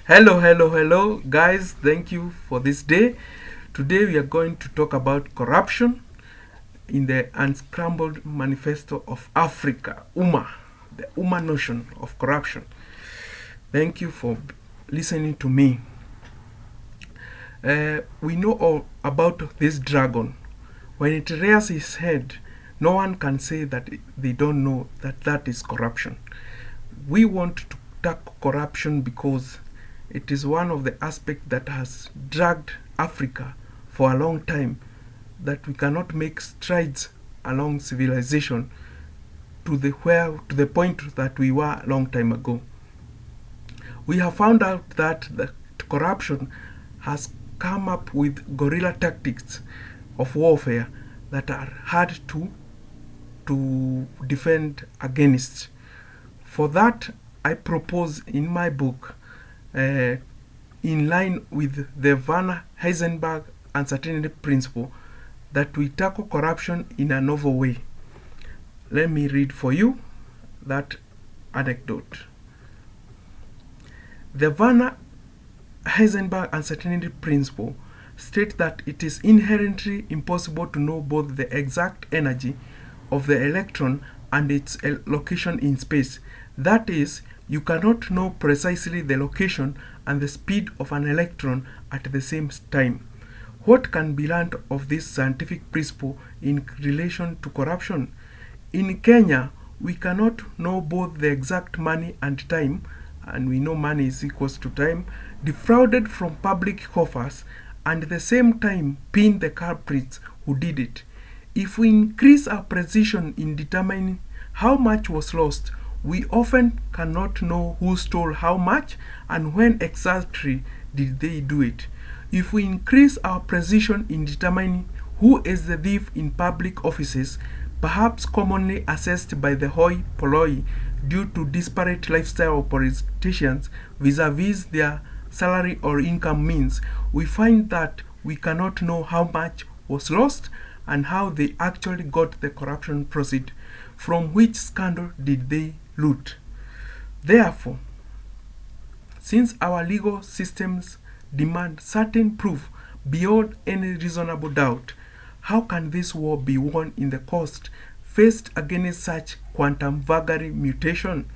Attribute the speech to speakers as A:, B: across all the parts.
A: Hello, guys. Thank you for this day. Today we are going to talk about corruption in the Unscrambled Manifesto of Africa, UMA, the UMA notion of corruption. Thank you for listening to me. We know all about this dragon. When it rears its head, no one can say that they don't know that that is corruption. We want to tackle corruption because it is one of the aspects that has dragged Africa for a long time, that we cannot make strides along civilization to the point that we were a long time ago. We have found out that the corruption has come up with guerrilla tactics of warfare that are hard to defend against. For that, I propose in my book, in line with the Werner Heisenberg uncertainty principle, that we tackle corruption in a novel way. Let me read for you that anecdote. The Werner Heisenberg uncertainty principle states that it is inherently impossible to know both the exact energy of the electron and its location in space. That is, you cannot know precisely the location and the speed of an electron at the same time. What can be learned of this scientific principle in relation to corruption? In Kenya, we cannot know both the exact money and time, and we know money is equals to time, defrauded from public coffers, and at the same time pin the culprits who did it. If we increase our precision in determining how much was lost, we often cannot know who stole how much and when exactly did they do it. If we increase our precision in determining who is the thief in public offices, perhaps commonly assessed by the hoi polloi due to disparate lifestyle of politicians vis-a-vis their salary or income means, we find that we cannot know how much was lost and how they actually got the corruption proceed, from which scandal did they loot. Therefore, since our legal systems demand certain proof beyond any reasonable doubt, how can this war be won in the cost faced against such quantum vagary mutation?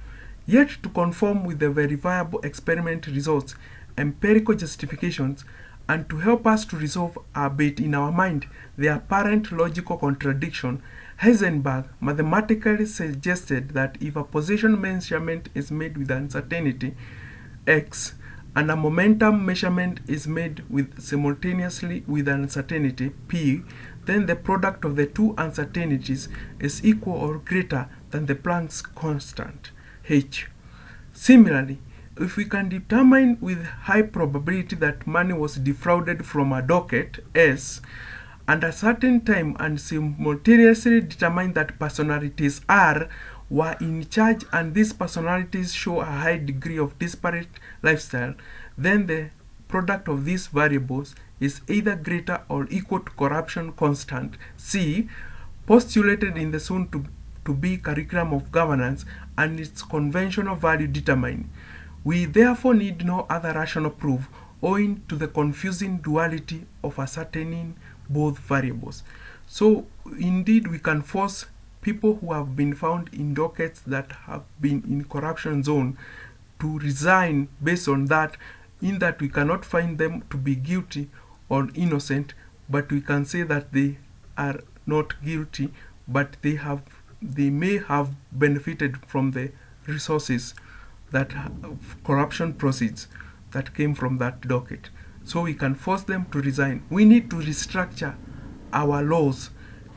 A: Yet to conform with the verifiable experiment results, empirical justifications, and to help us to resolve a bit in our mind the apparent logical contradiction, Heisenberg mathematically suggested that if a position measurement is made with uncertainty x and a momentum measurement is made with simultaneously with uncertainty p, then the product of the two uncertainties is equal or greater than the Planck's constant h. Similarly, if we can determine with high probability that money was defrauded from a docket S and a certain time and simultaneously determine that personalities R were in charge and these personalities show a high degree of disparate lifestyle, then the product of these variables is either greater or equal to corruption constant C, postulated in the soon to be curriculum of governance and its conventional value determined. We therefore need no other rational proof owing to the confusing duality of ascertaining both variables. So indeed we can force people who have been found in dockets that have been in corruption zone to resign based on that, in that we cannot find them to be guilty or innocent, but we can say that they are not guilty, but they may have benefited from the resources that corruption proceeds that came from that docket. So we can force them to resign. We need to restructure our laws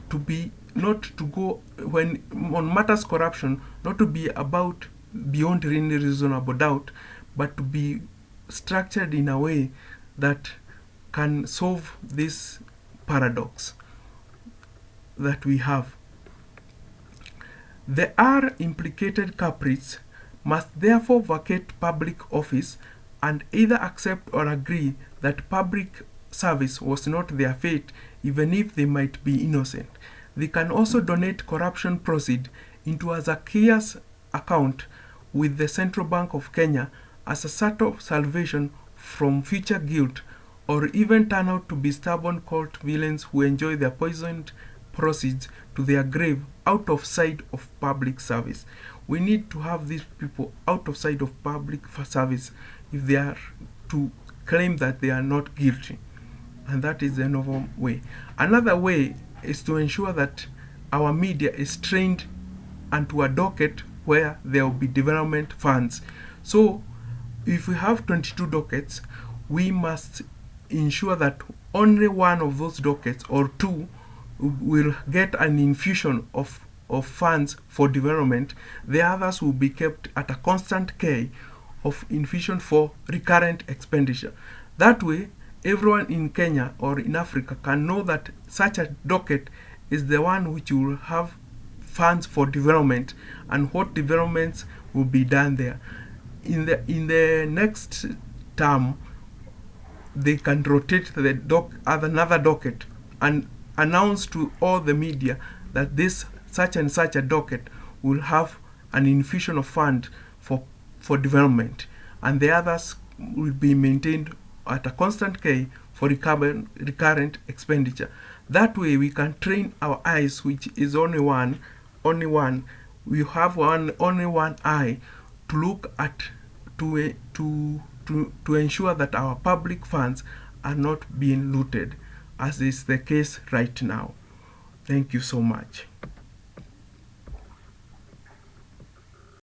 A: to be not to go when on matters corruption, not to be about beyond any reasonable doubt, but to be structured in a way that can solve this paradox that we have. The R implicated culprits must therefore vacate public office and either accept or agree that public service was not their fate, even if they might be innocent. They can also donate corruption proceeds into a Zacchaeus account with the Central Bank of Kenya as a sort of salvation from future guilt, or even turn out to be stubborn cult villains who enjoy their poisoned proceeds to their grave out of sight of public service. We need to have these people out of sight of public service if they are to claim that they are not guilty. And that is another way. Another way is to ensure that our media is trained onto a docket where there will be development funds. So if we have 22 dockets, we must ensure that only one of those dockets or two will get an infusion of funds for development. The others will be kept at a constant K of infusion for recurrent expenditure. That way, everyone in Kenya or in Africa can know that such a docket is the one which will have funds for development and what developments will be done there. In the next term, they can rotate another docket and announce to all the media that this such and such a docket will have an infusion of fund for development, and the others will be maintained at a constant K for recurrent expenditure. That way we can train our eyes, which is only one. We have only one eye to look at to ensure that our public funds are not being looted, as is the case right now. Thank you so much.